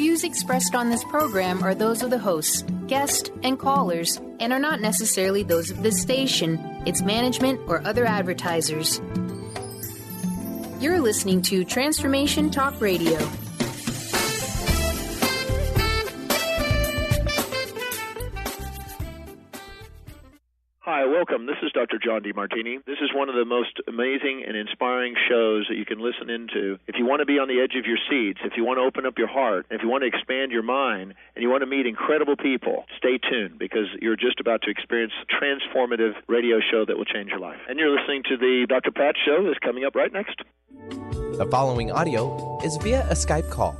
views expressed on this program are those of the hosts, guests, and callers, and are not necessarily those of this station, its management, or other advertisers. You're listening to Transformation Talk Radio. Hi, welcome. This is Dr. John DeMartini. This is one of the most amazing and inspiring shows that you can listen into. If you want to be on the edge of your seats, if you want to open up your heart, if you want to expand your mind, and you want to meet incredible people, stay tuned because you're just about to experience a transformative radio show that will change your life. And you're listening to the Dr. Pat Show that's coming up right next. The following audio is via a Skype call.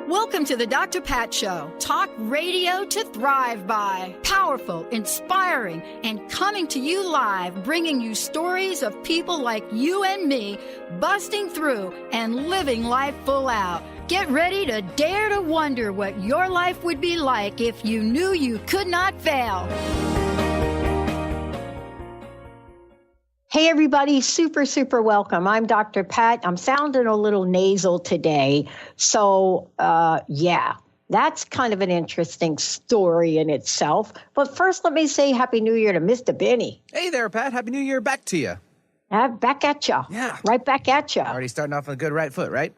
Welcome to the Dr. Pat Show. Talk radio to thrive by. Powerful, inspiring, and coming to you live, bringing you stories of people like you and me, busting through and living life full out. Get ready to dare to wonder what your life would be like if you knew you could not fail. Hey, everybody. Super welcome. I'm Dr. Pat. I'm sounding a little nasal today. So, that's kind of an interesting story in itself. But first, let me say Happy New Year to Mr. Benny. Hey there, Pat. Happy New Year back to you. Back at you. Yeah. Right back at you. Already starting off on a good right foot, right?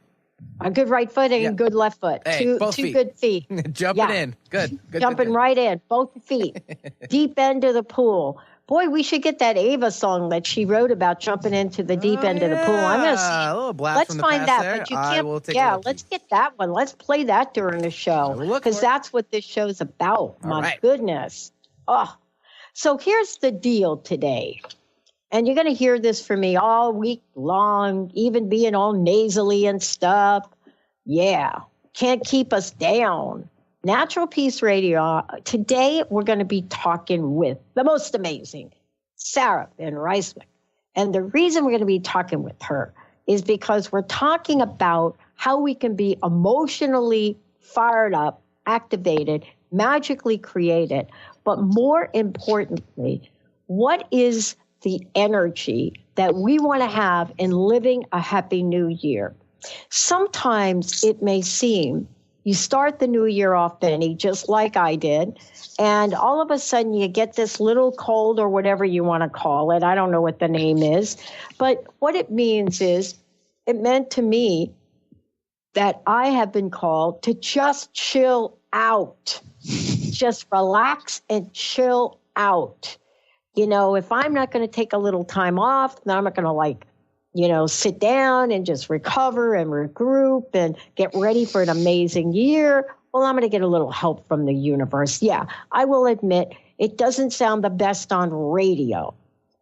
A good right foot and a good left foot. Hey, two feet. Good feet. Jumping in. Good. Jumping right in. Both feet. Deep end of the pool. Boy, we should get that Ava song that she wrote about jumping into the deep end of the pool. I'm going to see. A little blast Let's from the find past that. there. But you I will can't. take Yeah, a look. let's get that one. Let's play that during the show because that's what this show's about. My goodness. Oh, so here's the deal today. And you're going to hear this from me all week long, even being all nasally and stuff. Yeah, can't keep us down. Natural Peace Radio. Today, we're going to be talking with the most amazing Sarah van Rijsewijk. And the reason we're going to be talking with her is because we're talking about how we can be emotionally fired up, activated, magically created. But more importantly, what is the energy that we want to have in living a happy new year? Sometimes it may seem you start the new year off, Benny, just like I did, and all of a sudden you get this little cold or whatever you want to call it. I don't know what the name is, but what it means is it meant to me that I have been called to just chill out, just relax and chill out. You know, if I'm not going to take a little time off, then I'm not going to sit down and just recover and regroup and get ready for an amazing year. Well, I'm going to get a little help from the universe. Yeah, I will admit it doesn't sound the best on radio,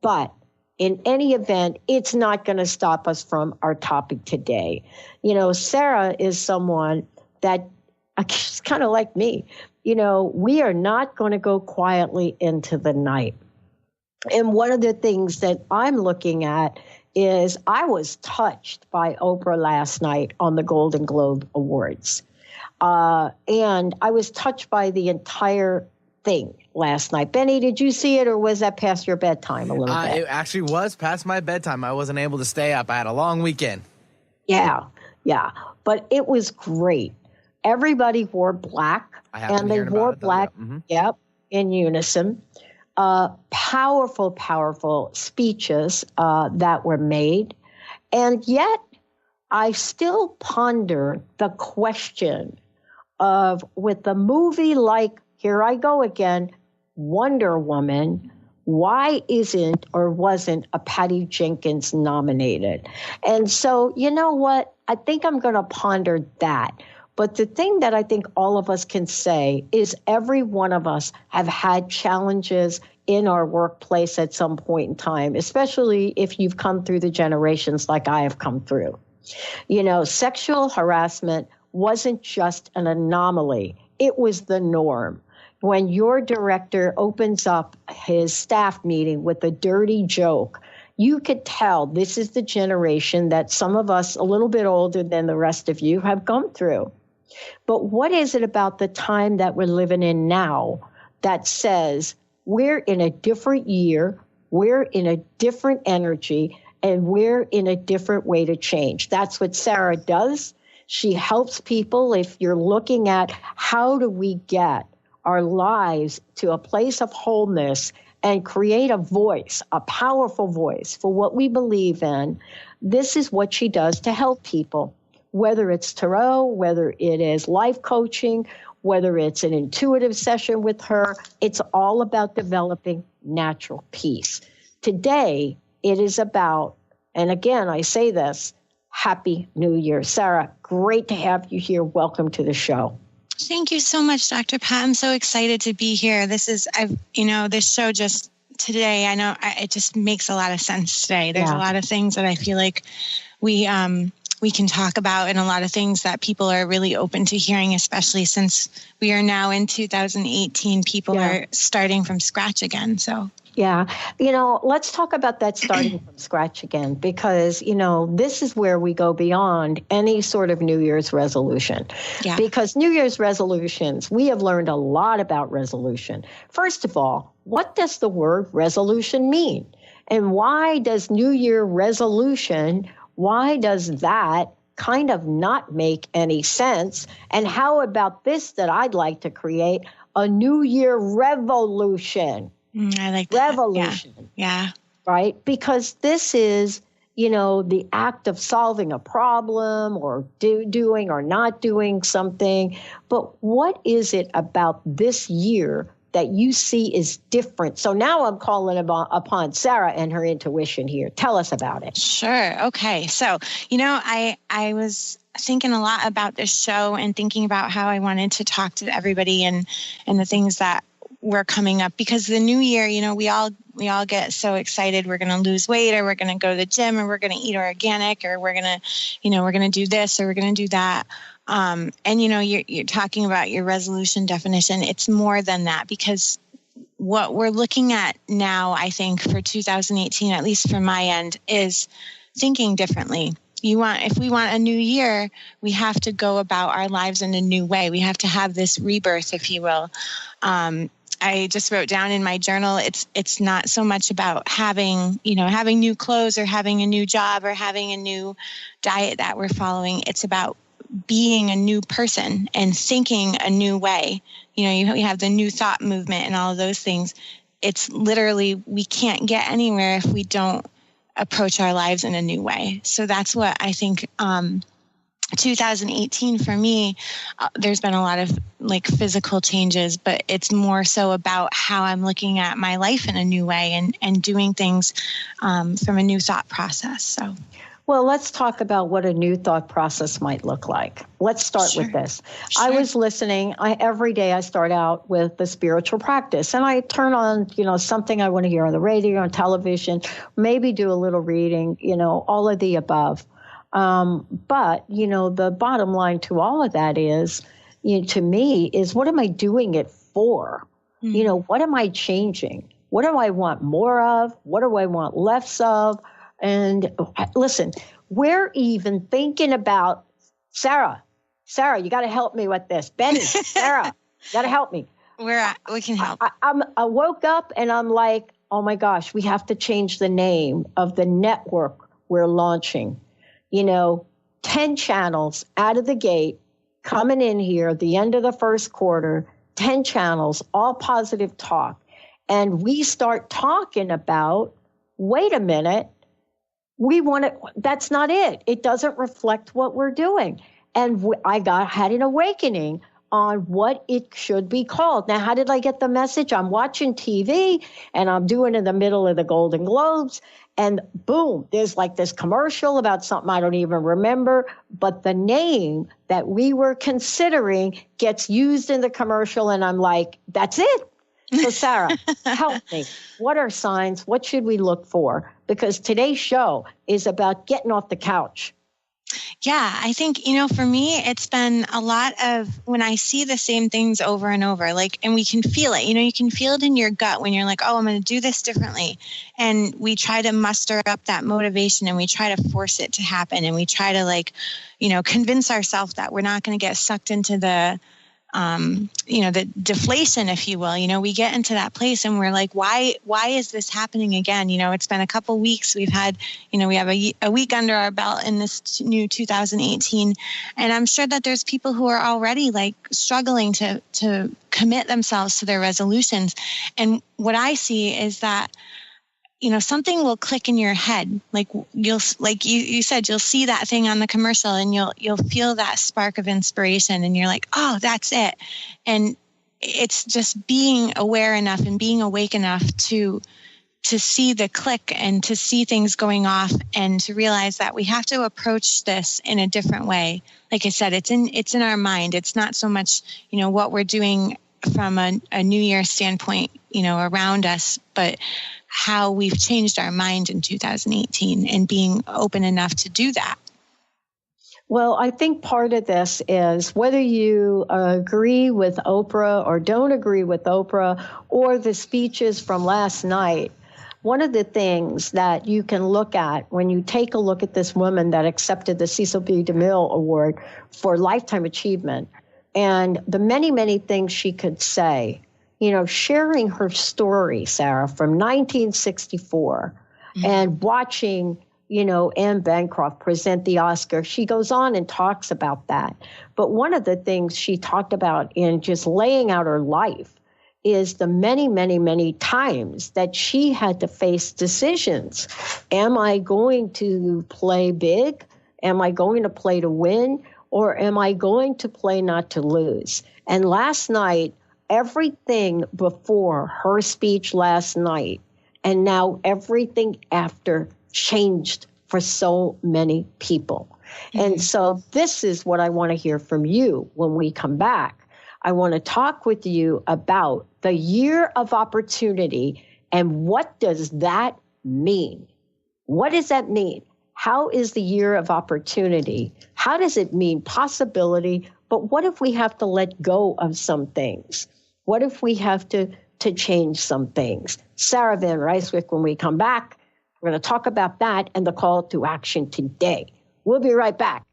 but in any event, it's not going to stop us from our topic today. You know, Sarah is someone that is kind of like me. You know, we are not going to go quietly into the night. And one of the things that I'm looking at is I was touched by Oprah last night on the Golden Globe Awards. And I was touched by the entire thing last night. Benny, did you see it or was that past your bedtime a little bit? It actually was past my bedtime. I wasn't able to stay up. I had a long weekend. Yeah. But it was great. Everybody wore black. And they wore black, in unison. Powerful speeches that were made. And yet I still ponder the question of, with a movie like, here I go again, Wonder Woman, why isn't or wasn't a Patty Jenkins nominated? And so, you know what? I think I'm going to ponder that. But the thing that I think all of us can say is every one of us have had challenges in our workplace at some point in time, especially if you've come through the generations like I have come through. You know, sexual harassment wasn't just an anomaly. It was the norm. When your director opens up his staff meeting with a dirty joke, you could tell this is the generation that some of us a little bit older than the rest of you have gone through. But what is it about the time that we're living in now that says we're in a different year, we're in a different energy, and we're in a different way to change. That's what Sarah does. She helps people. If you're looking at how do we get our lives to a place of wholeness and create a voice, a powerful voice for what we believe in, this is what she does to help people, whether it's tarot, whether it is life coaching, whether it's an intuitive session with her. It's all about developing natural peace. Today, it is about, and again, I say this, Happy New Year. Sarah, great to have you here. Welcome to the show. Thank you so much, Dr. Pat. I'm so excited to be here. This show just today, I know it just makes a lot of sense today. There's a lot of things that I feel like we can talk about, and a lot of things that people are really open to hearing, especially since we are now in 2018. People are starting from scratch again. So. Yeah. Let's talk about that starting from scratch again, because, this is where we go beyond any sort of New Year's resolution. Yeah. Because New Year's resolutions, we have learned a lot about resolution. First of all, what does the word resolution mean? And why does New Year resolution, why does that kind of not make any sense? And how about this that I'd like to create, a New Year revolution? I like that. Revolution. Yeah. Right? Because this is, the act of solving a problem or doing or not doing something. But what is it about this year that you see is different? So now I'm calling upon Sarah and her intuition here. Tell us about it. Sure. Okay. So, I was thinking a lot about this show and thinking about how I wanted to talk to everybody and the things that were coming up, because the new year, we all get so excited. We're going to lose weight, or we're going to go to the gym, or we're going to eat organic, or we're going to do this, or we're going to do that. And you're talking about your resolution definition. It's more than that, because what we're looking at now, I think for 2018, at least from my end, is thinking differently. If we want a new year, we have to go about our lives in a new way. We have to have this rebirth, if you will. I just wrote down in my journal, it's not so much about having new clothes or having a new job or having a new diet that we're following. It's about being a new person and thinking a new way. You have the new thought movement and all of those things. It's literally, we can't get anywhere if we don't approach our lives in a new way. So that's what I think 2018 for me, there's been a lot of physical changes, but it's more so about how I'm looking at my life in a new way and doing things from a new thought process. So, well, let's talk about what a new thought process might look like. Let's start with this. Sure. I was listening. Every day I start out with the spiritual practice, and I turn on, something I want to hear on the radio, on television, maybe do a little reading, all of the above. But, the bottom line to all of that is, to me, is what am I doing it for? Mm-hmm. What am I changing? What do I want more of? What do I want less of? And listen, we're even thinking about Sarah, you got to help me with this. Benny, Sarah, you got to help me. We can help. I woke up and I'm like, oh my gosh, we have to change the name of the network we're launching. 10 channels out of the gate coming in here at the end of the first quarter, 10 channels, all positive talk. And we start talking about, wait a minute, that's not it. It doesn't reflect what we're doing. And I had an awakening on what it should be called. Now, how did I get the message? I'm watching TV and I'm doing in the middle of the Golden Globes. And boom, there's this commercial about something I don't even remember, but the name that we were considering gets used in the commercial, and I'm like, that's it. So Sarah, help me. What are signs? What should we look for? Because today's show is about getting off the couch. Yeah, I think, for me, it's been a lot of when I see the same things over and over, and we can feel it, you can feel it in your gut when you're like, oh, I'm going to do this differently. And we try to muster up that motivation and we try to force it to happen. And we try to convince ourselves that we're not going to get sucked into the the deflation, if you will. We get into that place and we're like, why is this happening again? It's been a couple weeks. We've had, we have a week under our belt in this new 2018. And I'm sure that there's people who are already like struggling to commit themselves to their resolutions. And what I see is that, something will click in your head. Like you said, you'll see that thing on the commercial and you'll feel that spark of inspiration and you're like, oh, that's it. And it's just being aware enough and being awake enough to see the click and to see things going off and to realize that we have to approach this in a different way. Like I said, it's in our mind. It's not so much, what we're doing from a New Year standpoint, around us, but how we've changed our mind in 2018 and being open enough to do that. Well, I think part of this is whether you agree with Oprah or don't agree with Oprah or the speeches from last night. One of the things that you can look at when you take a look at this woman that accepted the Cecil B. DeMille Award for Lifetime Achievement and the many, many things she could say, sharing her story, Sarah, from 1964 and watching, Anne Bancroft present the Oscar. She goes on and talks about that. But one of the things she talked about in just laying out her life is the many, many, many times that she had to face decisions. Am I going to play big? Am I going to play to win? Or am I going to play not to lose? And last night, everything before her speech last night and now everything after changed for so many people. Mm-hmm. And so this is what I want to hear from you when we come back. I want to talk with you about the year of opportunity and what does that mean? What does that mean? How is the year of opportunity? How does it mean possibility? But what if we have to let go of some things? What if we have to change some things? Sarah van Rijsewijk, when we come back, we're going to talk about that and the call to action today. We'll be right back.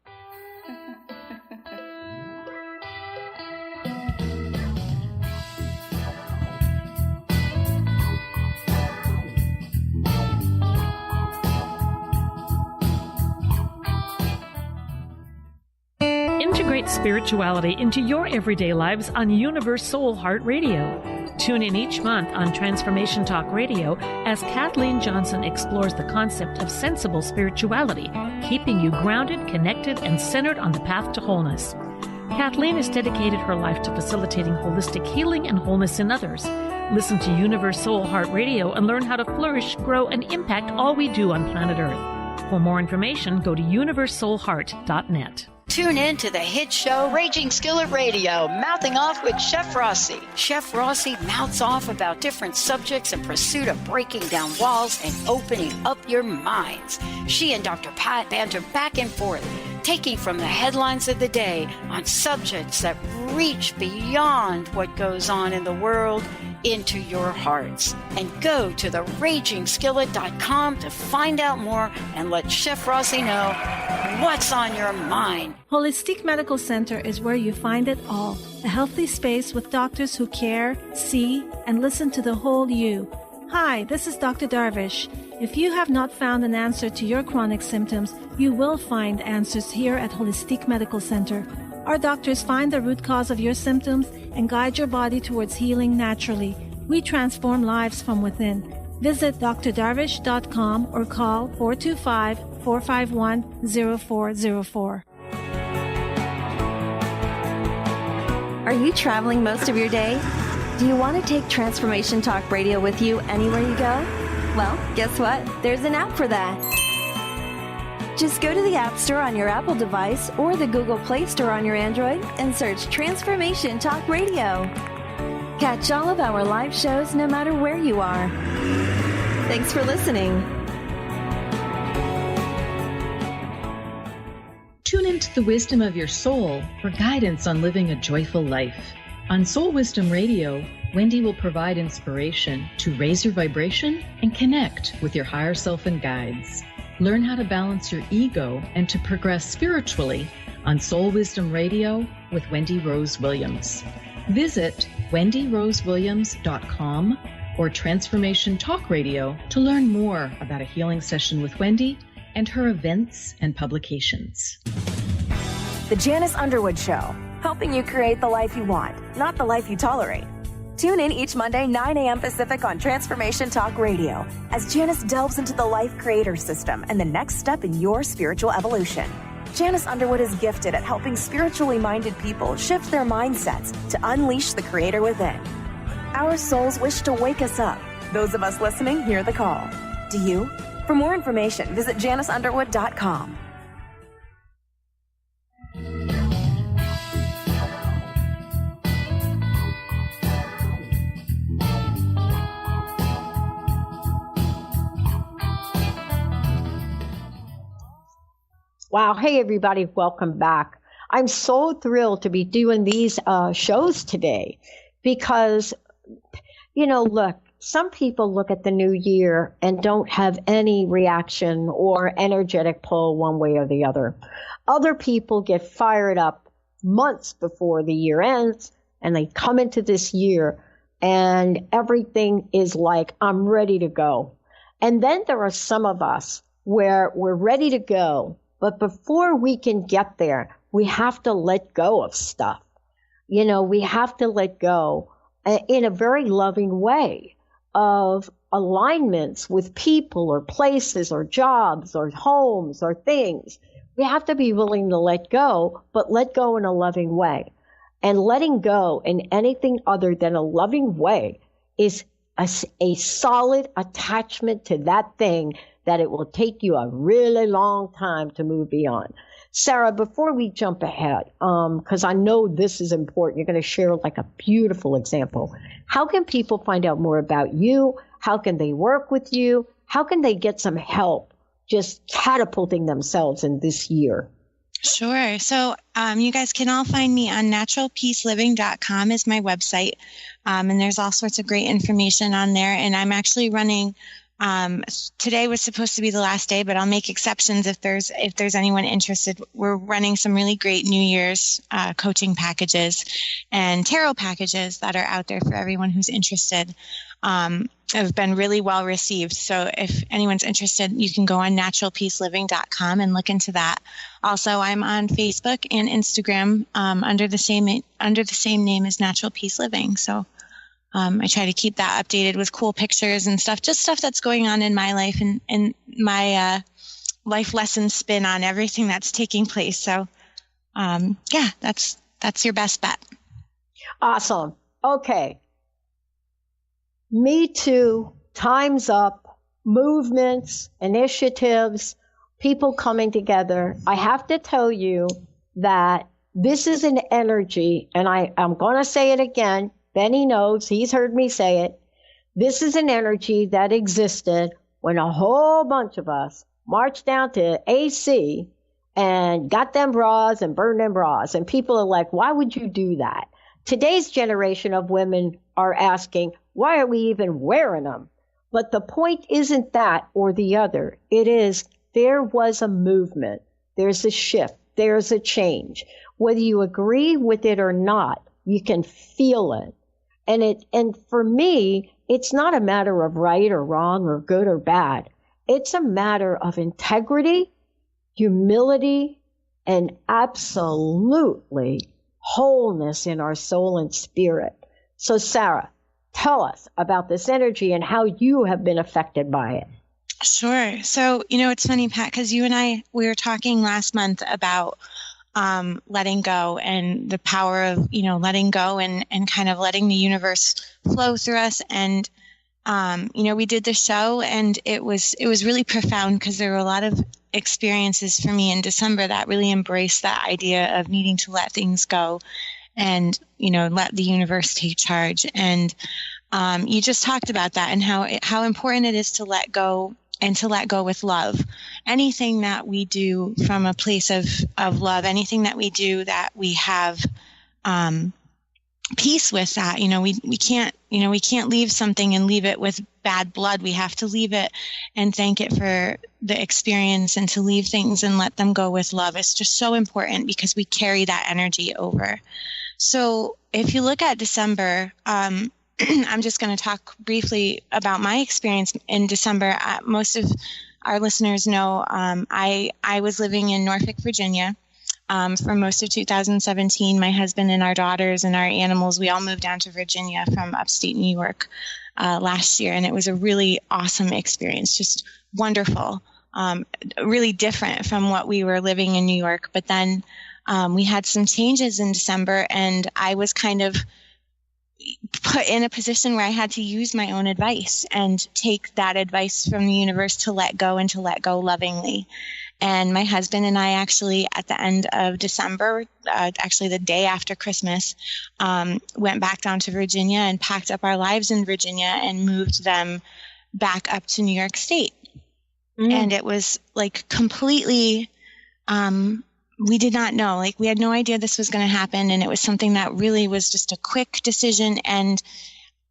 Integrate spirituality into your everyday lives on Universe Soul Heart Radio. Tune in each month on Transformation Talk Radio as Kathleen Johnson explores the concept of sensible spirituality, keeping you grounded, connected, and centered on the path to wholeness. Kathleen has dedicated her life to facilitating holistic healing and wholeness in others. Listen to Universe Soul Heart Radio and learn how to flourish, grow, and impact all we do on planet Earth. For more information, go to universesoulheart.net. Tune in to the hit show Raging Skillet Radio, Mouthing Off with Chef Rossi. Chef Rossi mouths off about different subjects in pursuit of breaking down walls and opening up your minds. She and Dr. Pat banter back and forth, taking from the headlines of the day on subjects that reach beyond what goes on in the world into your hearts. And go to theragingskillet.com to find out more and let Chef Rossi know what's on your mind. Holistic Medical Center is where you find it all. A healthy space with doctors who care, see, and listen to the whole you. Hi, this is Dr. Darvish. If you have not found an answer to your chronic symptoms, you will find answers here at Holistic Medical Center. Our doctors find the root cause of your symptoms and guide your body towards healing naturally. We transform lives from within. Visit drdarvish.com or call 425-451-0404. Are you traveling most of your day? Do you want to take Transformation Talk Radio with you anywhere you go? Well, guess what? There's an app for that. Just go to the App Store on your Apple device or the Google Play Store on your Android and search Transformation Talk Radio. Catch all of our live shows no matter where you are. Thanks for listening. Tune into the wisdom of your soul for guidance on living a joyful life. On Soul Wisdom Radio, Wendy will provide inspiration to raise your vibration and connect with your higher self and guides. Learn how to balance your ego and to progress spiritually on Soul Wisdom Radio with Wendy Rose Williams. Visit wendyrosewilliams.com or Transformation Talk Radio to learn more about a healing session with Wendy and her events and publications. The Janice Underwood Show, helping you create the life you want, not the life you tolerate. Tune in each Monday, 9 a.m. Pacific on Transformation Talk Radio as Janice delves into the life creator system and the next step in your spiritual evolution. Janice Underwood is gifted at helping spiritually minded people shift their mindsets to unleash the creator within. Our souls wish to wake us up. Those of us listening hear the call. Do you? For more information, visit janiceunderwood.com. Wow. Hey, everybody. Welcome back. I'm so thrilled to be doing these shows today because, look, some people look at the new year and don't have any reaction or energetic pull one way or the other. Other people get fired up months before the year ends and they come into this year and everything is like, I'm ready to go. And then there are some of us where we're ready to go. But before we can get there, we have to let go of stuff. We have to let go in a very loving way of alignments with people or places or jobs or homes or things. We have to be willing to let go, but let go in a loving way. And letting go in anything other than a loving way is a solid attachment to that thing that it will take you a really long time to move beyond. Sarah, before we jump ahead, because I know this is important, you're going to share like a beautiful example. How can people find out more about you? How can they work with you? How can they get some help just catapulting themselves in this year? Sure. So you guys can all find me on naturalpeaceliving.com is my website. And there's all sorts of great information on there. And I'm actually running today was supposed to be the last day, but I'll make exceptions if there's anyone interested. We're running some really great New Year's coaching packages and tarot packages that are out there for everyone who's interested. Have been really well received. So if anyone's interested, you can go on naturalpeaceliving.com and look into that. Also, I'm on Facebook and Instagram under the same name as Natural Peace Living. So I try to keep that updated with cool pictures and stuff, just stuff that's going on in my life and my life lesson spin on everything that's taking place. So, that's your best bet. Awesome. Okay. Me Too, Time's Up, movements, initiatives, people coming together. I have to tell you that this is an energy, and I'm going to say it again. Benny knows, he's heard me say it. This is an energy that existed when a whole bunch of us marched down to AC and got them bras and burned them bras. And people are like, why would you do that? Today's generation of women are asking, why are we even wearing them? But the point isn't that or the other. It is there was a movement. There's a shift. There's a change. Whether you agree with it or not, you can feel it. And for me, it's not a matter of right or wrong or good or bad. It's a matter of integrity, humility, and absolutely wholeness in our soul and spirit. So, Sarah, tell us about this energy and how you have been affected by it. Sure. So, it's funny, Pat, because you and we were talking last month about letting go and the power of, letting go and kind of letting the universe flow through us. And, we did the show and it was really profound because there were a lot of experiences for me in December that really embraced that idea of needing to let things go and, let the universe take charge. And you just talked about that and how important it is to let go and to let go with love. Anything that we do from a place of love, anything that we do that we have peace with that, we can't leave something and leave it with bad blood. We have to leave it and thank it for the experience, and to leave things and let them go with love. It's just so important because we carry that energy over. So if you look at December, I'm just going to talk briefly about my experience in December. Most of our listeners know I was living in Norfolk, Virginia for most of 2017. My husband and our daughters and our animals, we all moved down to Virginia from upstate New York last year. And it was a really awesome experience, just wonderful, really different from what we were living in New York. But then we had some changes in December, and I was kind of put in a position where I had to use my own advice and take that advice from the universe to let go, and to let go lovingly. And my husband and I actually, at the end of December, actually the day after Christmas, went back down to Virginia and packed up our lives in Virginia and moved them back up to New York State. And it was like completely, we did not know, like we had no idea this was going to happen. And it was something that really was just a quick decision. And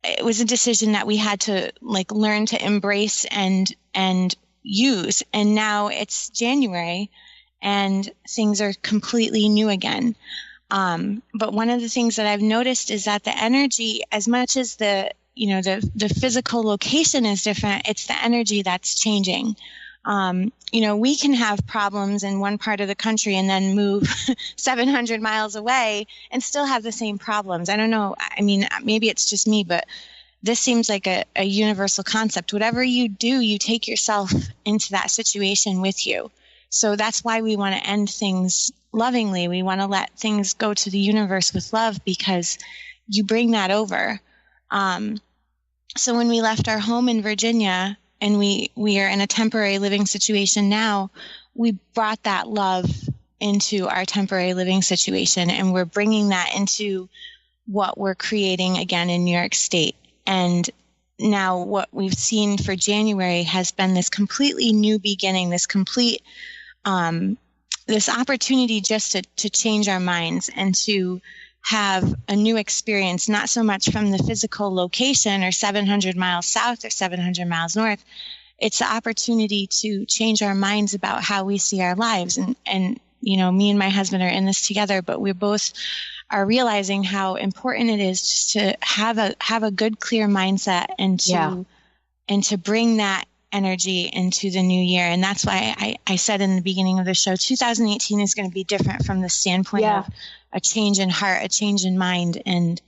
it was a decision that we had to like learn to embrace and use. And now it's January and things are completely new again. But one of the things that I've noticed is that the energy, as much as the physical location is different, it's the energy that's changing. We can have problems in one part of the country and then move 700 miles away and still have the same problems. I don't know. I mean, maybe it's just me, but this seems like a universal concept. Whatever you do, you take yourself into that situation with you. So that's why we want to end things lovingly. We want to let things go to the universe with love, because you bring that over. So when we left our home in Virginia, and we are in a temporary living situation now, we brought that love into our temporary living situation, and we're bringing that into what we're creating again in New York State. And now what we've seen for January has been this completely new beginning, this complete, this opportunity just to change our minds and to have a new experience, not so much from the physical location or 700 miles south or 700 miles north. It's the opportunity to change our minds about how we see our lives. And me and my husband are in this together, but we both are realizing how important it is just to have a good, clear mindset and to bring that energy into the new year. And that's why I said in the beginning of the show, 2018 is going to be different from the standpoint of a change in heart, a change in mind, and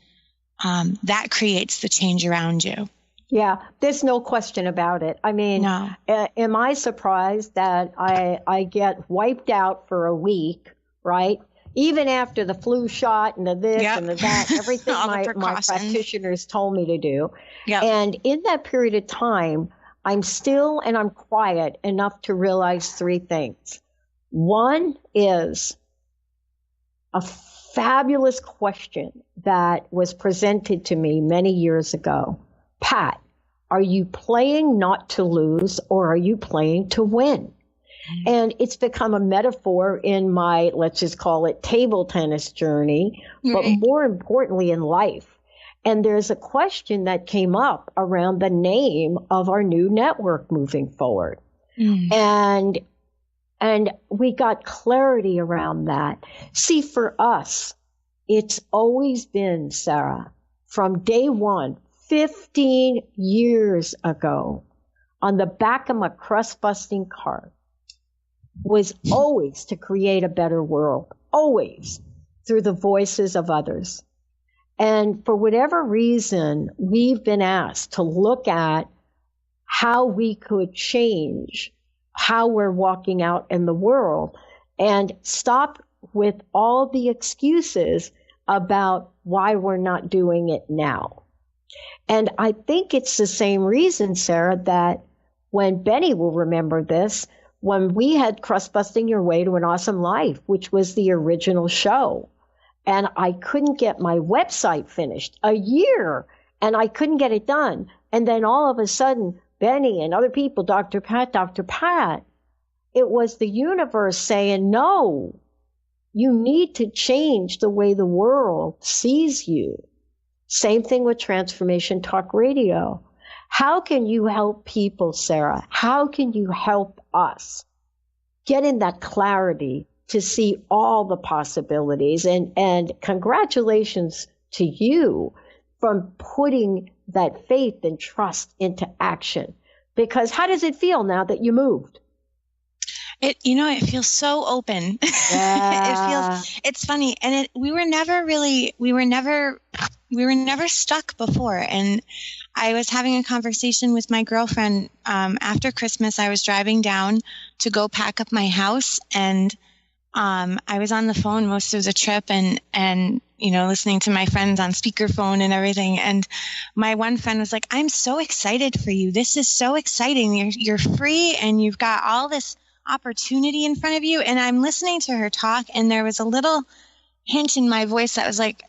that creates the change around you. Yeah, there's no question about it. I mean, am I surprised that I get wiped out for a week, right? Even after the flu shot and the this and the that, everything my practitioners told me to do. Yep. And in that period of time, I'm still and I'm quiet enough to realize three things. One is a fabulous question that was presented to me many years ago. Pat, are you playing not to lose, or are you playing to win? And it's become a metaphor in my, let's just call it, table tennis journey, but more importantly in life. And there's a question that came up around the name of our new network moving forward. And we got clarity around that. See, for us, it's always been, Sarah, from day one, 15 years ago, on the back of my crust-busting card, was always to create a better world, always, through the voices of others. And for whatever reason, we've been asked to look at how we could change how we're walking out in the world and stop with all the excuses about why we're not doing it now. And I think it's the same reason, Sarah, that when Benny will remember this, when we had Crust Busting Your Way to an Awesome Life, which was the original show, and I couldn't get my website finished a year, and I couldn't get it done. And then all of a sudden, Benny and other people, Dr. Pat, it was the universe saying, no, you need to change the way the world sees you. Same thing with Transformation Talk Radio. How can you help people, Sarah? How can you help us get in that clarity to see all the possibilities? And congratulations to you from putting that faith and trust into action. Because how does it feel now that you moved? It feels so open. Yeah. It's funny. And we were never stuck before. And I was having a conversation with my girlfriend after Christmas. I was driving down to go pack up my house, and I was on the phone most of the trip and listening to my friends on speakerphone and everything. And my one friend was like, "I'm so excited for you. This is so exciting. You're free and you've got all this opportunity in front of you." And I'm listening to her talk, and there was a little hint in my voice that was like,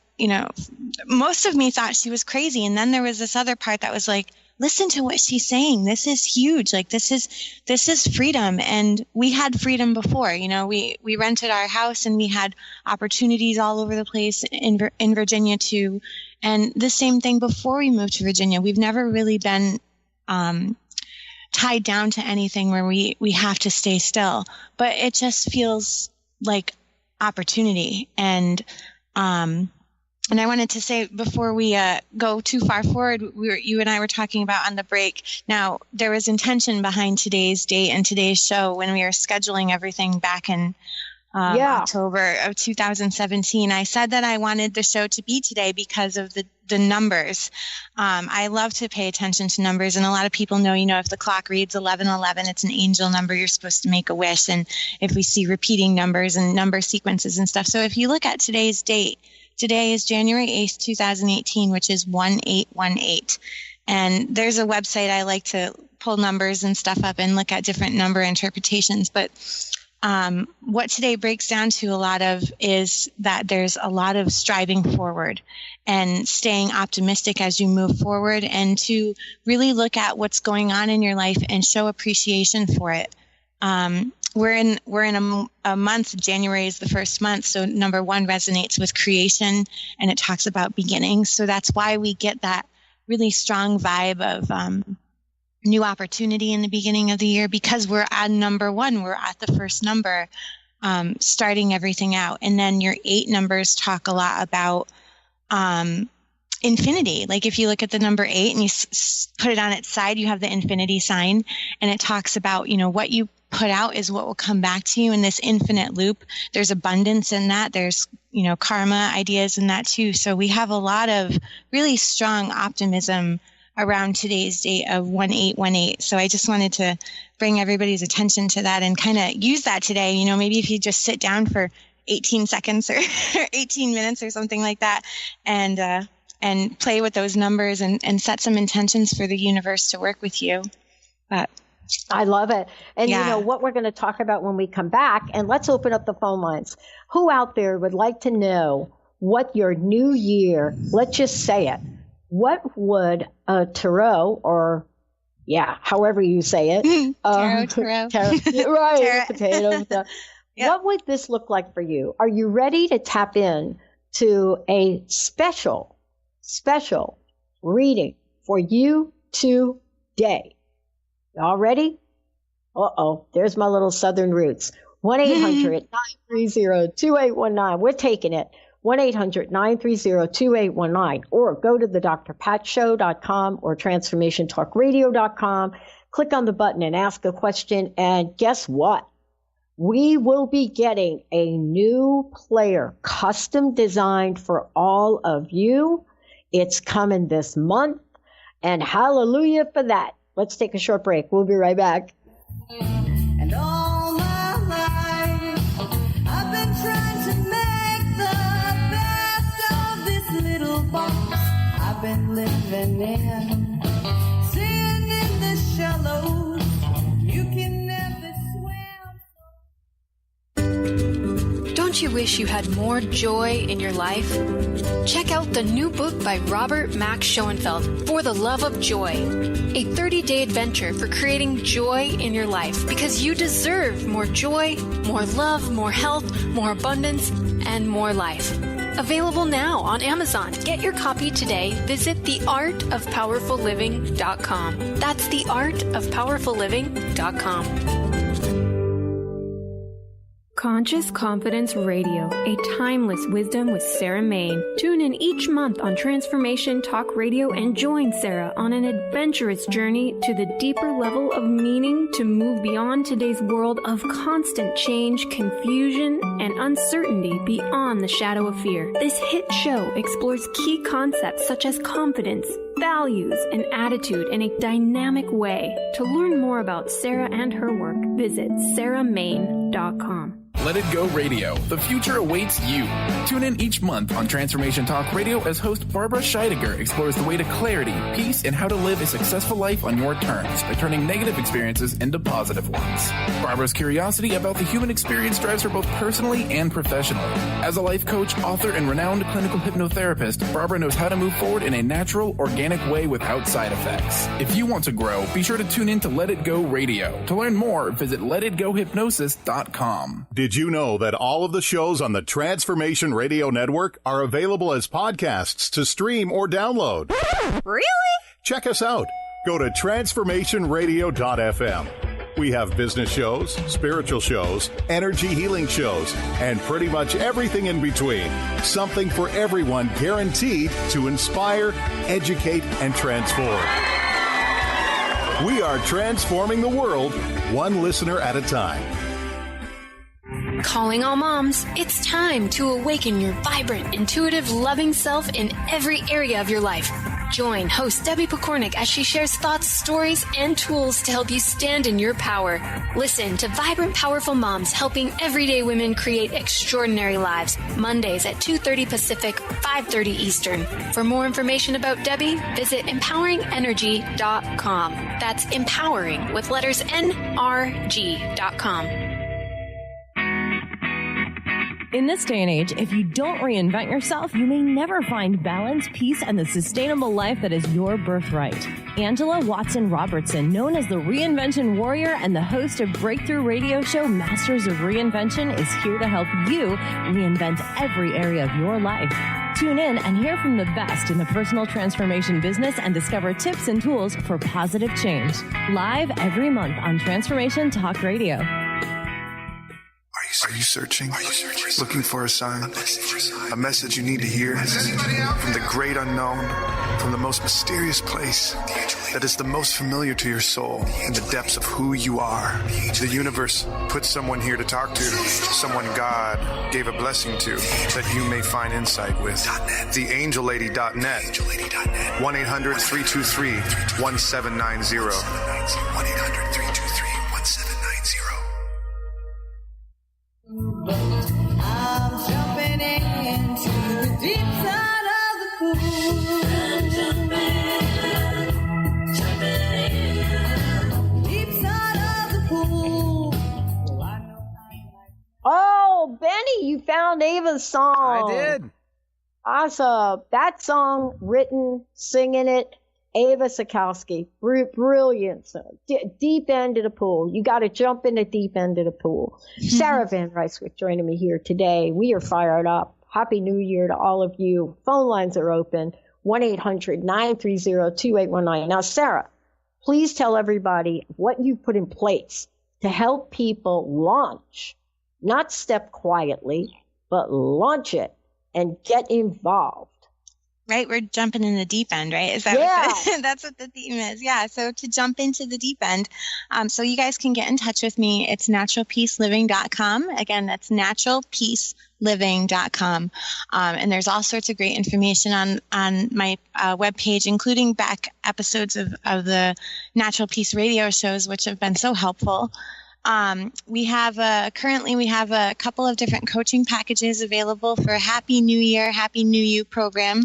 most of me thought she was crazy. And then there was this other part that was like, listen to what she's saying. This is huge. Like, this is freedom. And we had freedom before. We rented our house, and we had opportunities all over the place in Virginia too. And the same thing before we moved to Virginia. We've never really been tied down to anything where we have to stay still. But it just feels like opportunity. And I wanted to say, before we go too far forward, you and I were talking about on the break. Now, there was intention behind today's date and today's show when we were scheduling everything back in October of 2017. I said that I wanted the show to be today because of the numbers. I love to pay attention to numbers, and a lot of people know, if the clock reads 1111, it's an angel number. You're supposed to make a wish. And if we see repeating numbers and number sequences and stuff. So if you look at today's date, today is January 8th, 2018, which is 1818. And there's a website I like to pull numbers and stuff up and look at different number interpretations. But what today breaks down to a lot of is that there's a lot of striving forward and staying optimistic as you move forward, and to really look at what's going on in your life and show appreciation for it. We're in a month. January is the first month. So number 1 resonates with creation, and it talks about beginnings. So that's why we get that really strong vibe of new opportunity in the beginning of the year, because we're at number 1. We're at the first number, starting everything out. And then your 8 numbers talk a lot about infinity. Like, if you look at the number 8 and you put it on its side, you have the infinity sign, and it talks about, what you put out is what will come back to you in this infinite loop. There's abundance in that. There's, karma ideas in that too. So we have a lot of really strong optimism around today's date of 1818. So I just wanted to bring everybody's attention to that and kind of use that today. Maybe if you just sit down for 18 seconds or 18 minutes or something like that, and play with those numbers and set some intentions for the universe to work with you. But I love it. And what we're going to talk about when we come back, and let's open up the phone lines. Who out there would like to know what your new year, let's just say it, what would a tarot, or however you say it. Tarot. Right, potato. Yep. What would this look like for you? Are you ready to tap in to a special reading for you today? Y'all ready? There's my little southern roots. 1-800-930-2819. We're taking it. 1-800-930-2819. Or go to the drpatshow.com or transformationtalkradio.com. Click on the button and ask a question. And guess what? We will be getting a new player, custom designed for all of you. It's coming this month. And hallelujah for that. Let's take a short break. We'll be right back. And all my life, I've been trying to make the best of this little box I've been living in. Seeing in the shallows, you can never swim. Don't you wish you had more joy in your life? Check out the new book by Robert Max Schoenfeld, For the Love of Joy, a 30-day adventure for creating joy in your life, because you deserve more joy, more love, more health, more abundance, and more life. Available now on Amazon. Get your copy today. Visit theartofpowerfulliving.com. That's theartofpowerfulliving.com. Conscious Confidence Radio, a timeless wisdom with Sarah Main. Tune in each month on Transformation Talk Radio and join Sarah on an adventurous journey to the deeper level of meaning to move beyond today's world of constant change, confusion, and uncertainty beyond the shadow of fear. This hit show explores key concepts such as confidence, values, and attitude in a dynamic way. To learn more about Sarah and her work, visit sarahmain.com. Let It Go Radio. The future awaits you. Tune in each month on Transformation Talk Radio as host Barbara Scheidegger explores the way to clarity, peace, and how to live a successful life on your terms by turning negative experiences into positive ones. Barbara's curiosity about the human experience drives her both personally and professionally. As a life coach, author, and renowned clinical hypnotherapist, Barbara knows how to move forward in a natural, organic way without side effects. If you want to grow, be sure to tune in to Let It Go Radio. To learn more, visit letitgohypnosis.com. Did you know that all of the shows on the Transformation Radio Network are available as podcasts to stream or download? Really? Check us out. Go to transformationradio.fm. We have business shows, spiritual shows, energy healing shows, and pretty much everything in between. Something for everyone, guaranteed to inspire, educate, and transform. We are transforming the world, one listener at a time. Calling all moms, it's time to awaken your vibrant, intuitive, loving self in every area of your life. Join host Debbie Pokornik as she shares thoughts, stories, and tools to help you stand in your power. Listen to Vibrant, Powerful Moms helping everyday women create extraordinary lives. Mondays at 2:30 Pacific, 5:30 Eastern. For more information about Debbie, visit empoweringenergy.com. That's empowering with letters NRG.com. In this day and age, if you don't reinvent yourself, you may never find balance, peace, and the sustainable life that is your birthright. Angela Watson Robertson, known as the Reinvention Warrior and the host of breakthrough radio show Masters of Reinvention, is here to help you reinvent every area of your life. Tune in and hear from the best in the personal transformation business and discover tips and tools for positive change. Live every month on Transformation Talk Radio. Are you searching? Looking for a sign? A message you need to hear? From the great unknown, from the most mysterious place that is the most familiar to your soul in the depths of who you are. The universe put someone here to talk to, someone God gave a blessing to, that you may find insight with. TheAngelLady.net. 1-800-323-1790. 1-800-323-1790. I'm jumping into the deep side of the pool. Deep side of the pool. Oh, Benny, you found Ava's song. I did. Awesome. That song, written, singing it, Ava Sikowski. Brilliant song. Deep end of the pool. You got to jump in the deep end of the pool. Sarah van Rijsewijk joining me here today. We are fired up. Happy New Year to all of you. Phone lines are open. 1-800-930-2819. Now, Sarah, please tell everybody what you put in place to help people launch, not step quietly, but launch it and get involved. Right, we're jumping in the deep end, right? Is that what that's what the theme is? Yeah. So to jump into the deep end, so you guys can get in touch with me. It's naturalpeaceliving.com. Again, that's naturalpeaceliving.com. And there's all sorts of great information on my webpage, including back episodes of the Natural Peace radio shows, which have been so helpful. We have a couple of different coaching packages available for Happy New Year, Happy New You program.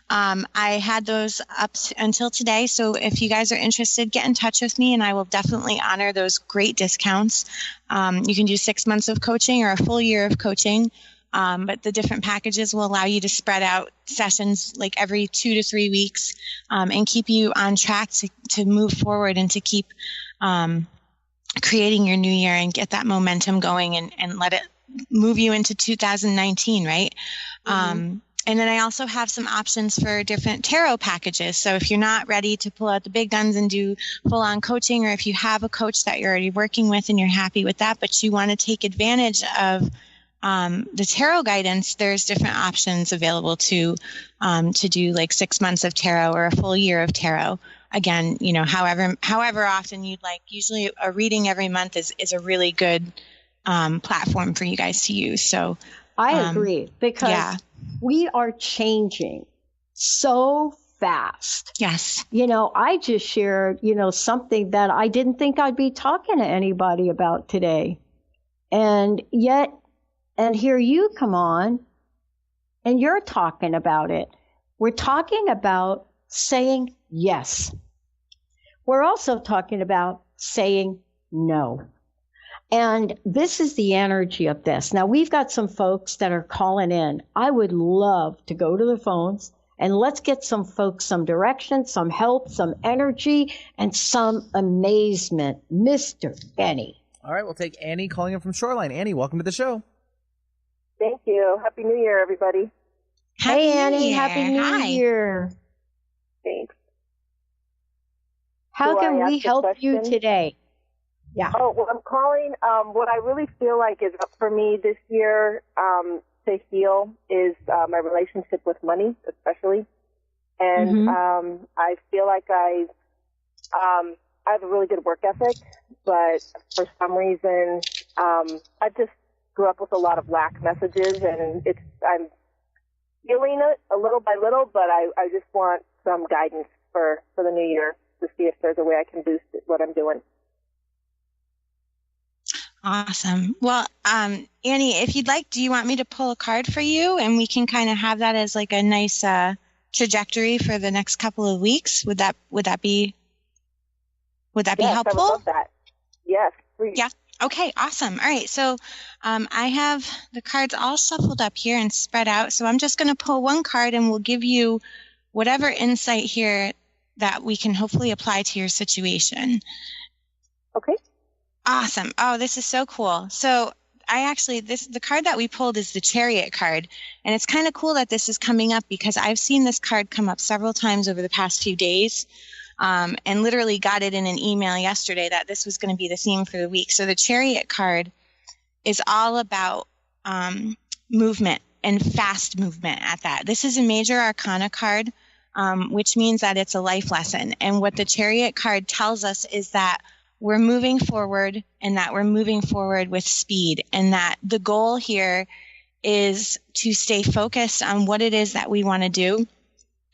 I had those up until today. So if you guys are interested, get in touch with me and I will definitely honor those great discounts. You can do 6 months of coaching or a full year of coaching. But the different packages will allow you to spread out sessions like every 2 to 3 weeks, and keep you on track to move forward and to keep, creating your new year and get that momentum going and let it move you into 2019, right? And then I also have some options for different tarot packages. So if you're not ready to pull out the big guns and do full-on coaching, or if you have a coach that you're already working with and you're happy with that, but you want to take advantage of the tarot guidance, there's different options available to do like 6 months of tarot or a full year of tarot. Again, however often you'd like. Usually a reading every month is a really good platform for you guys to use. So I agree, because we are changing so fast. Yes. I just shared, something that I didn't think I'd be talking to anybody about today. And yet, and here you come on and you're talking about it. We're talking about saying yes. We're also talking about saying no. And this is the energy of this. Now, we've got some folks that are calling in. I would love to go to the phones and let's get some folks some direction, some help, some energy, and some amazement. Mr. Benny. All right, we'll take Annie calling in from Shoreline. Annie, welcome to the show. Thank you. Happy New Year, everybody. Hey, Annie. Happy New Year. Thanks. How can we help you today? Yeah. Oh, well, I'm calling. What I really feel like is up for me this year to heal is my relationship with money, especially. And I feel like I have a really good work ethic, but for some reason, I just grew up with a lot of lack messages, and I'm feeling it a little by little, but I just want some guidance for the new year to see if there's a way I can boost what I'm doing. Awesome. Well, Annie, if you'd like, do you want me to pull a card for you and we can kind of have that as like a nice trajectory for the next couple of weeks? Would that be helpful? I would love that. Yes, please. Yeah. Okay, awesome. All right. So I have the cards all shuffled up here and spread out. So I'm just going to pull one card and we'll give you whatever insight here that we can hopefully apply to your situation. Okay. Awesome. Oh, this is so cool. So the card that we pulled is the Chariot card. And it's kind of cool that this is coming up because I've seen this card come up several times over the past few days. And literally got it in an email yesterday that this was going to be the theme for the week. So the Chariot card is all about movement and fast movement at that. This is a major arcana card, which means that it's a life lesson. And what the Chariot card tells us is that we're moving forward and that we're moving forward with speed, and that the goal here is to stay focused on what it is that we want to do.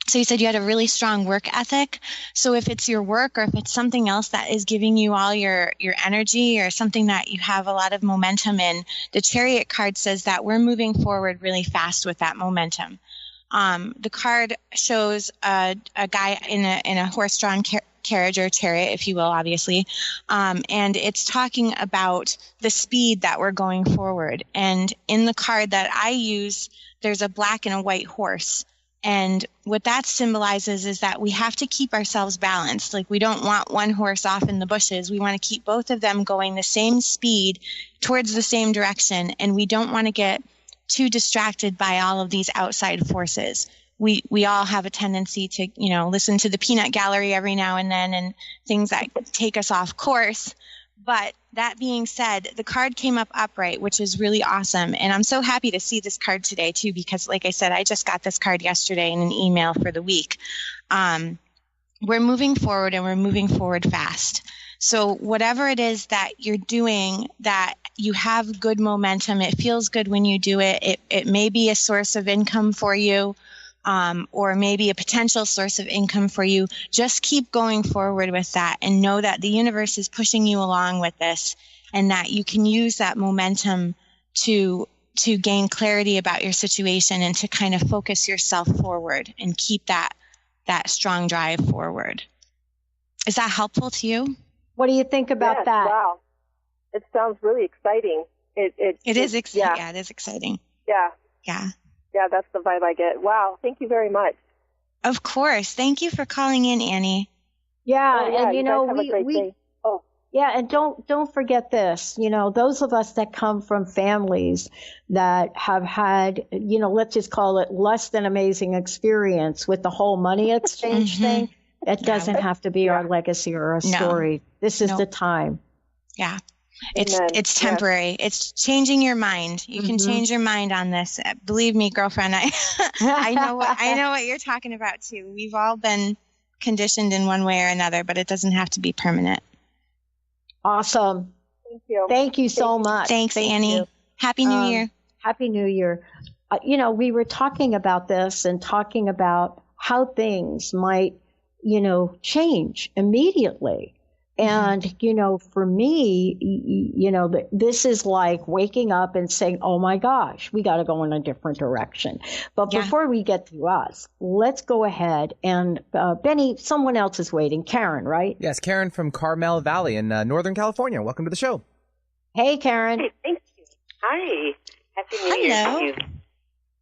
So you said you had a really strong work ethic. So if it's your work or if it's something else that is giving you all your energy or something that you have a lot of momentum in, the Chariot card says that we're moving forward really fast with that momentum. The card shows a guy in a horse-drawn carriage or chariot, if you will, obviously. And it's talking about the speed that we're going forward. And in the card that I use, there's a black and a white horse. And what that symbolizes is that we have to keep ourselves balanced. Like, we don't want one horse off in the bushes. We want to keep both of them going the same speed towards the same direction. And we don't want to get too distracted by all of these outside forces. We all have a tendency to, listen to the peanut gallery every now and then and things that take us off course. But that being said, the card came up upright, which is really awesome. And I'm so happy to see this card today, too, because like I said, I just got this card yesterday in an email for the week. We're moving forward and we're moving forward fast. So whatever it is that you're doing, that you have good momentum, it feels good when you do it. It may be a source of income for you. Or maybe a potential source of income for you. Just keep going forward with that and know that the universe is pushing you along with this, and that you can use that momentum to gain clarity about your situation and to kind of focus yourself forward and keep that strong drive forward. Is that helpful to you? What do you think about that? Wow. It sounds really exciting. It is exciting. Yeah, it is exciting. Yeah. Yeah. Yeah, that's the vibe I get. Wow, thank you very much. Of course. Thank you for calling in, Annie. Yeah, and we Yeah, and don't forget this. Those of us that come from families that have had, let's just call it less than amazing experience with the whole money exchange thing. That doesn't have to be our legacy or our story. This is the time. Yeah. It's temporary. Yes. It's changing your mind. You can change your mind on this. Believe me, girlfriend, I know what you're talking about too. We've all been conditioned in one way or another, but it doesn't have to be permanent. Awesome. Thank you. Thank you so much. Thanks, Annie. You. Happy New Year. Happy New Year. We were talking about this and talking about how things might, change immediately. And, for me, this is like waking up and saying, oh my gosh, we got to go in a different direction. But before we get to us, let's go ahead and, Benny, someone else is waiting. Karen, right? Yes, Karen from Carmel Valley in Northern California. Welcome to the show. Hey, Karen. Hey, thank you. Hi. Happy New Year to you.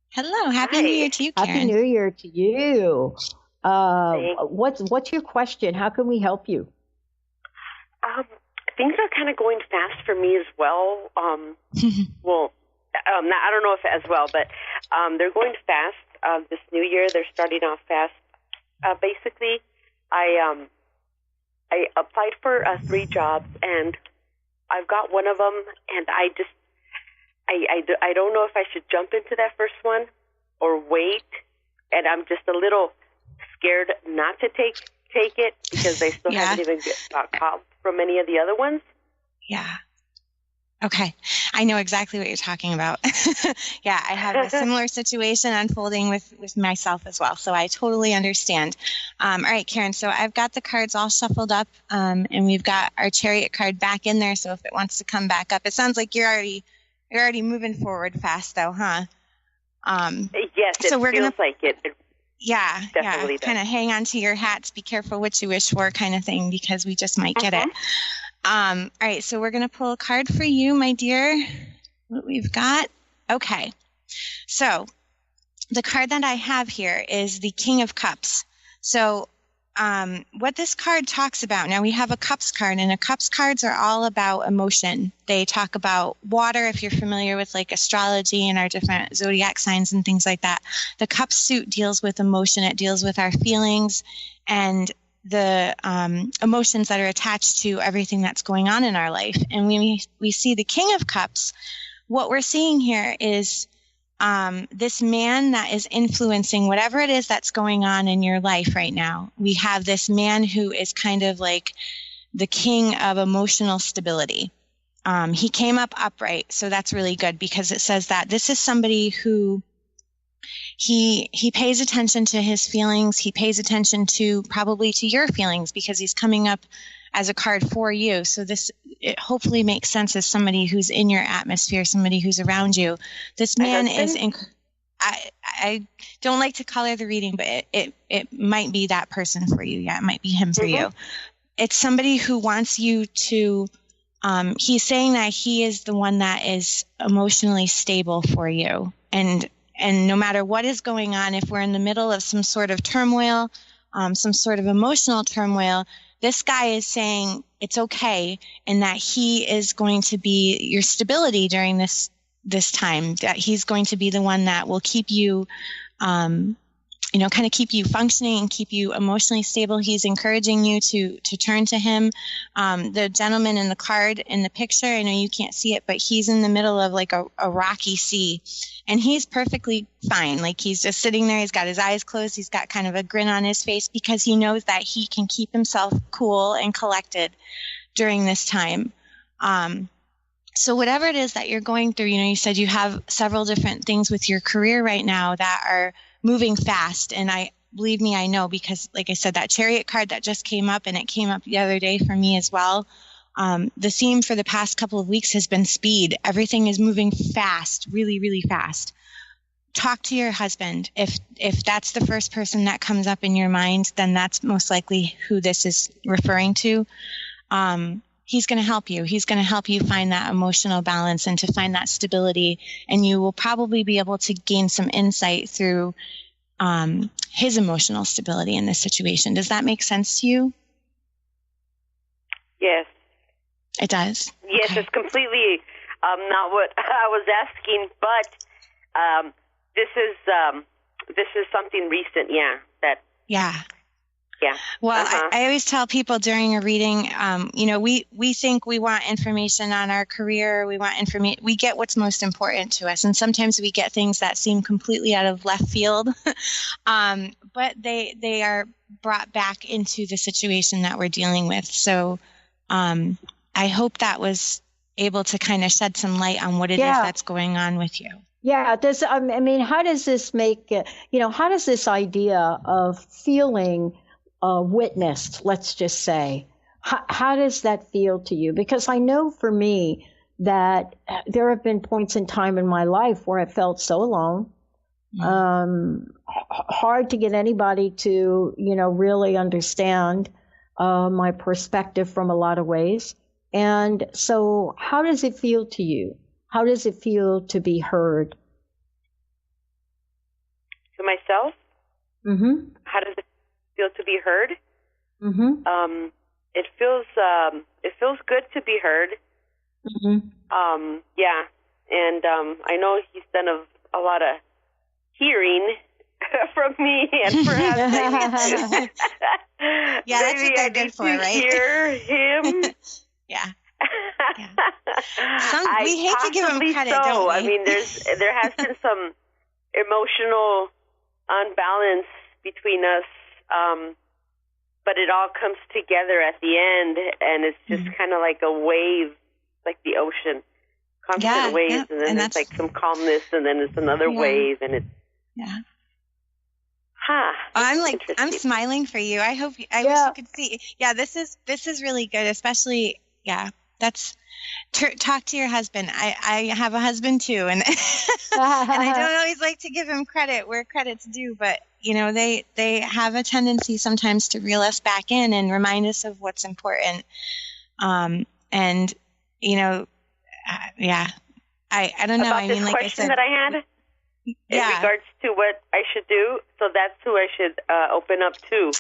Hello. Happy New Year to you, Karen. Happy New Year to you. What's your question? How can we help you? Things are kind of going fast for me as well. I don't know if as well, but they're going fast. This new year, they're starting off fast. Basically, I applied for 3 jobs, and I've got one of them, and I don't know if I should jump into that first one or wait, and I'm just a little scared not to take it because I still haven't even got called from any of the other ones. Yeah. Okay. I know exactly what you're talking about. Yeah, I have a similar situation unfolding with myself as well. So I totally understand. All right, Karen. So I've got the cards all shuffled up, and we've got our Chariot card back in there. So if it wants to come back up, it sounds like you're already moving forward fast, though, huh? Yes, it feels like it. Yeah, definitely kind of hang on to your hats. Be careful what you wish for, kind of thing, because we just might get it. All right, so we're going to pull a card for you, my dear. What we've got. Okay, so the card that I have here is the King of Cups. So what this card talks about, now we have a Cups card, and Cups cards are all about emotion. They talk about water, if you're familiar with like astrology and our different zodiac signs and things like that. The Cups suit deals with emotion. It deals with our feelings and the emotions that are attached to everything that's going on in our life. And when we see the King of Cups, what we're seeing here is this man that is influencing whatever it is that's going on in your life right now. We have this man who is kind of like the king of emotional stability. He came up upright, so that's really good because it says that this is somebody who he pays attention to his feelings. He pays attention to probably to your feelings because he's coming up as a card for you. So it hopefully makes sense as somebody who's in your atmosphere, somebody who's around you. This man is, I don't like to color the reading, but it might be that person for you. Yeah, it might be him for you. It's somebody who wants you to, he's saying that he is the one that is emotionally stable for you. And no matter what is going on, if we're in the middle of some sort of turmoil, some sort of emotional turmoil, this guy is saying it's okay and that he is going to be your stability during this time, that he's going to be the one that will keep you, kind of keep you functioning and keep you emotionally stable. He's encouraging you to turn to him. The gentleman in the card in the picture, I know you can't see it, but he's in the middle of like a rocky sea. And he's perfectly fine. Like he's just sitting there. He's got his eyes closed. He's got kind of a grin on his face because he knows that he can keep himself cool and collected during this time. So whatever it is that you're going through, you said you have several different things with your career right now that are moving fast. And believe me, I know because like I said, that Chariot card that just came up and it came up the other day for me as well. The theme for the past couple of weeks has been speed. Everything is moving fast, really, really fast. Talk to your husband. If that's the first person that comes up in your mind, then that's most likely who this is referring to. He's going to help you. He's going to help you find that emotional balance and to find that stability. And you will probably be able to gain some insight through his emotional stability in this situation. Does that make sense to you? Yes. It does. Yes, okay. It's completely not what I was asking, but this is something recent. Yeah. Yeah. Well, I always tell people during a reading, we think we want information on our career. We want information. We get what's most important to us. And sometimes we get things that seem completely out of left field. But they are brought back into the situation that we're dealing with. So I hope that was able to kind of shed some light on what it is that's going on with you. Yeah. How does this make, how does this idea of feeling witnessed, let's just say, how does that feel to you? Because I know for me that there have been points in time in my life where I felt so alone, hard to get anybody to, really understand my perspective from a lot of ways. And so how does it feel to you? How does it feel to be heard? To myself? Mm-hmm. How does it feel to be heard? Mm-hmm. It feels good to be heard. Mm-hmm. Yeah, and I know he's done a lot of hearing from me, and perhaps yeah, that's what they're good for, right? Hear him. Yeah. We hate to give him credit, don't we? I mean, there has been some emotional unbalance between us, but it all comes together at the end, and it's just kind of like a wave, like the ocean, constant waves, and then it's like some calmness, and then it's another wave, and it's I'm smiling for you. I hope I wish you could see. Yeah, this is really good, especially that's talk to your husband. I have a husband too, and and I don't always like to give him credit where credit's due, but they have a tendency sometimes to reel us back in and remind us of what's important. I don't know. About this question that I had in regards to what I should do, so that's who I should open up to.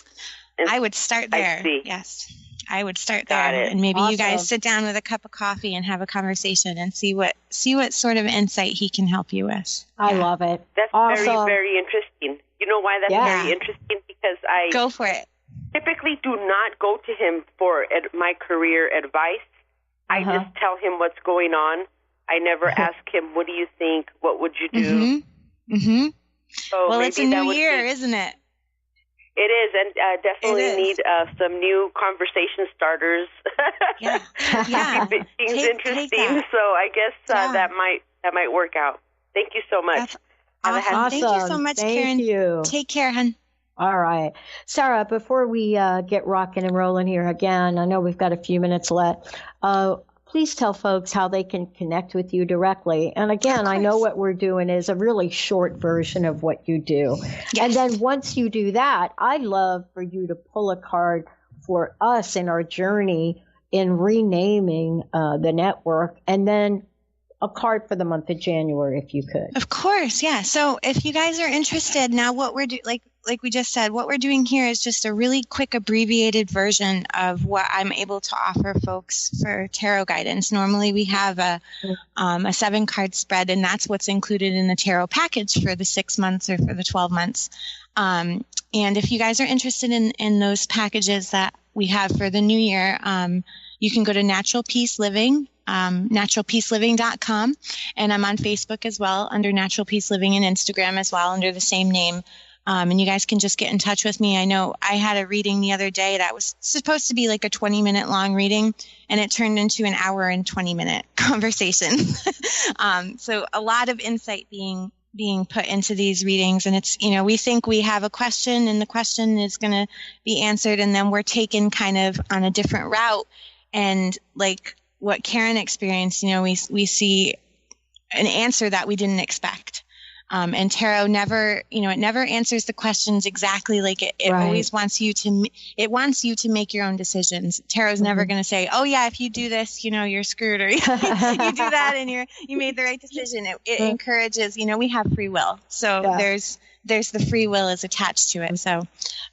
And I would start there. Yes. I would start there, and maybe you guys sit down with a cup of coffee and have a conversation and see what sort of insight he can help you with. I love it. That's very, very interesting. You know why that's very interesting? Because I go for it. Typically do not go to him for my career advice. I just tell him what's going on. I never ask him, "What do you think? What would you do?" Mm-hmm. So well, it's a new year, isn't it? It is, and definitely need some new conversation starters. Things interesting. So I guess that might work out. Thank you so much. Awesome. Thank you so much, Karen. Thank you. Take care, hon. All right. Sarah, before we get rocking and rolling here again, I know we've got a few minutes left. Please tell folks how they can connect with you directly. And again, I know what we're doing is a really short version of what you do. Yes. And then once you do that, I'd love for you to pull a card for us in our journey in renaming the network, and then a card for the month of January, if you could. Of course, yeah. So if you guys are interested, now what we're doing, like we just said, what we're doing here is just a really quick abbreviated version of what I'm able to offer folks for tarot guidance. Normally we have a 7-card spread, and that's what's included in the tarot package for the 6 months or for the 12 months. And if you guys are interested in those packages that we have for the new year, you can go to Natural Peace Living, naturalpeaceliving.com, and I'm on Facebook as well under Natural Peace Living, and Instagram as well under the same name. And you guys can just get in touch with me. I know I had a reading the other day that was supposed to be like a 20-minute long reading, and it turned into an hour and 20-minute conversation. So a lot of insight being put into these readings, and it's, we think we have a question and the question is going to be answered, and then we're taken kind of on a different route. And like what Karen experienced, we see an answer that we didn't expect. And tarot never, it never answers the questions exactly. Like it Right. always wants you to make your own decisions. Tarot's never going to say, oh yeah, if you do this, you're screwed, or you do that and you made the right decision. It encourages, we have free will. So there's the free will is attached to it. So,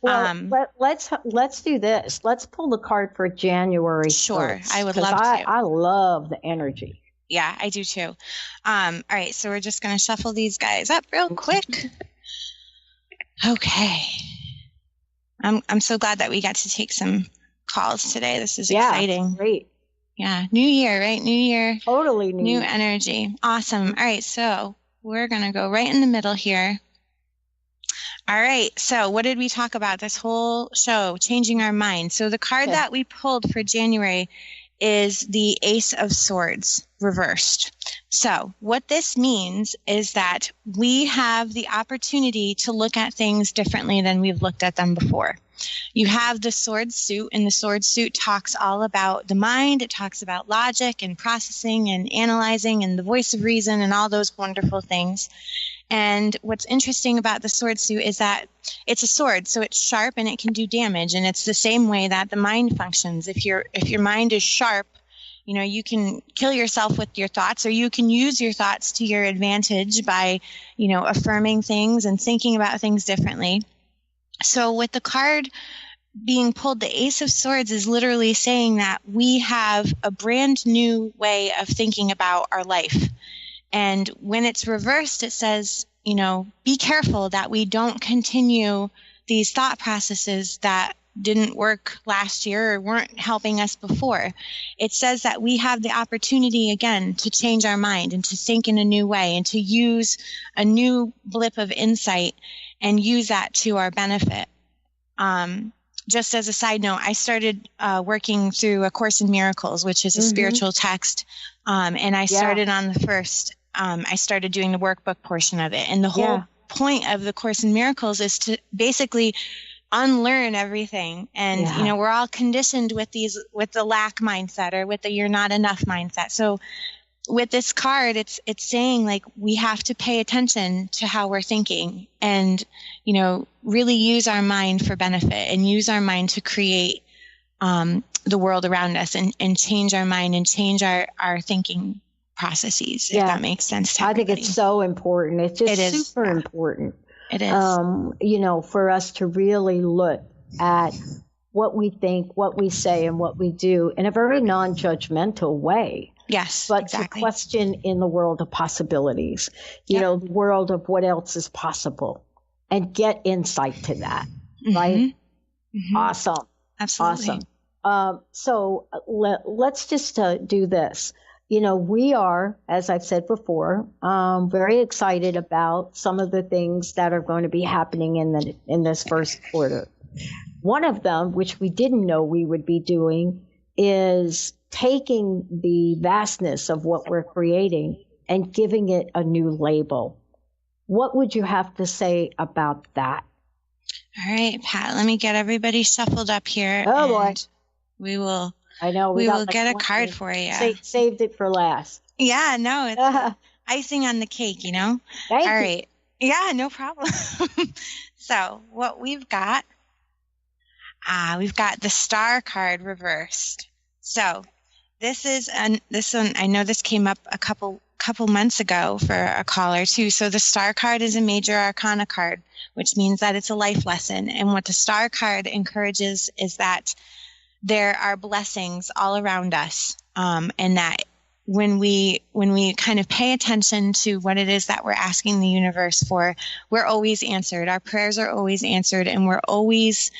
let's do this. Let's pull the card for January. Sure. first, I would 'cause love to. I love the energy. Yeah, I do too. All right, so we're just going to shuffle these guys up real quick. Okay. I'm so glad that we got to take some calls today. This is exciting. Great. Yeah, new year, right? New year. Totally new energy. Awesome. All right, so we're going to go right in the middle here. All right, so what did we talk about this whole show? Changing our mind. So the card that we pulled for January is the Ace of Swords reversed. So what this means is that we have the opportunity to look at things differently than we've looked at them before. You have the sword suit, and the sword suit talks all about the mind. It talks about logic and processing and analyzing and the voice of reason and all those wonderful things. And what's interesting about the sword suit is that it's a sword, so it's sharp and it can do damage. And it's the same way that the mind functions. If your mind is sharp, you can kill yourself with your thoughts, or you can use your thoughts to your advantage by, affirming things and thinking about things differently. So with the card being pulled, the Ace of Swords is literally saying that we have a brand new way of thinking about our life. And when it's reversed, it says, be careful that we don't continue these thought processes that didn't work last year or weren't helping us before. It says that we have the opportunity again to change our mind and to think in a new way and to use a new blip of insight and use that to our benefit. Just as a side note, I started working through A Course in Miracles, which is a spiritual text. And I started on the first. I started doing the workbook portion of it. And the whole point of the Course in Miracles is to basically unlearn everything. And, we're all conditioned with the lack mindset or with the you're not enough mindset. So with this card, it's saying like we have to pay attention to how we're thinking and, really use our mind for benefit and use our mind to create the world around us and change our mind and change our thinking processes, if that makes sense to everybody. I think it's so important. It's just super important. It is. For us to really look at what we think, what we say, and what we do in a very non-judgmental way. Yes, but exactly. to question in the world of possibilities, the world of what else is possible, and get insight to that. Right? Mm-hmm. Awesome. Absolutely. Awesome. So let's just do this. We are, as I've said before, very excited about some of the things that are going to be happening in this first quarter. One of them, which we didn't know we would be doing, is taking the vastness of what we're creating and giving it a new label. What would you have to say about that? All right, Pat, let me get everybody shuffled up here. Oh, boy. We will... I know. We will get a card for you. Saved it for last. Yeah, no, it's icing on the cake, Thank All right. Yeah, no problem. So what we've got the Star card reversed. So this one, I know this came up a couple months ago for a caller too. So the Star card is a major arcana card, which means that it's a life lesson. And what the Star card encourages is that there are blessings all around us, and that when we kind of pay attention to what it is that we're asking the universe for, we're always answered. Our prayers are always answered, and we're always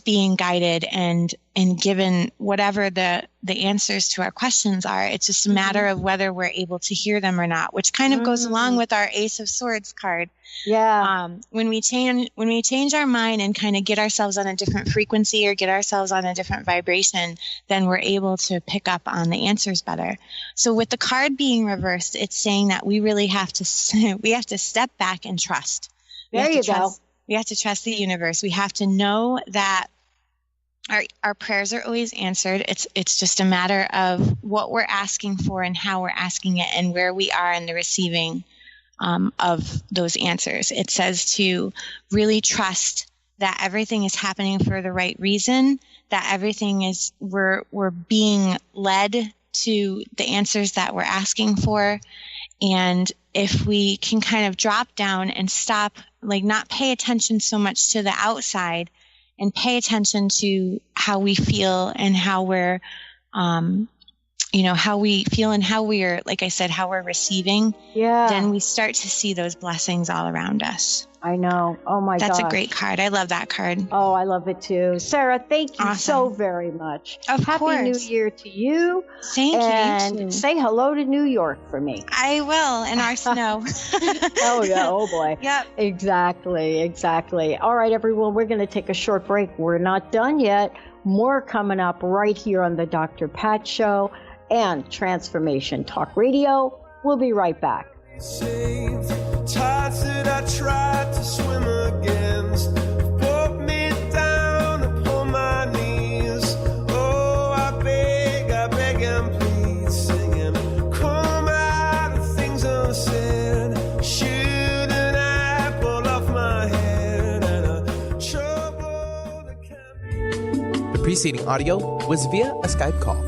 being guided and given whatever the answers to our questions are. It's just a matter of whether we're able to hear them or not, which kind of goes along with our Ace of Swords card. Yeah. When we change our mind and kind of get ourselves on a different frequency or get ourselves on a different vibration, then we're able to pick up on the answers better. So with the card being reversed, it's saying that we really have to step back and trust. There you go. We have to trust the universe. We have to know that our prayers are always answered. It's just a matter of what we're asking for and how we're asking it and where we are in the receiving of those answers. It says to really trust that everything is happening for the right reason, that everything is, we're being led to the answers that we're asking for. And if we can kind of drop down and stop, like not pay attention so much to the outside and pay attention to how we feel and how we're, how we feel and how we're, like I said, how we're receiving, then we start to see those blessings all around us. I know. Oh my God. That's a great card. I love that card. Oh, I love it too. Sarah, thank you so very much. Happy New Year to you. Thank you. And say hello to New York for me. I will, in our snow. Oh, yeah. Oh, boy. Yep. Exactly. All right, everyone, we're going to take a short break. We're not done yet. More coming up right here on the Dr. Pat Show and Transformation Talk Radio. We'll be right back. Tides that I tried to swim against brought me down upon my knees. Oh, I beg and plead, singing, come out of things unsaid. Shoot an apple off my head and a trouble that can be. The preceding audio was via a Skype call.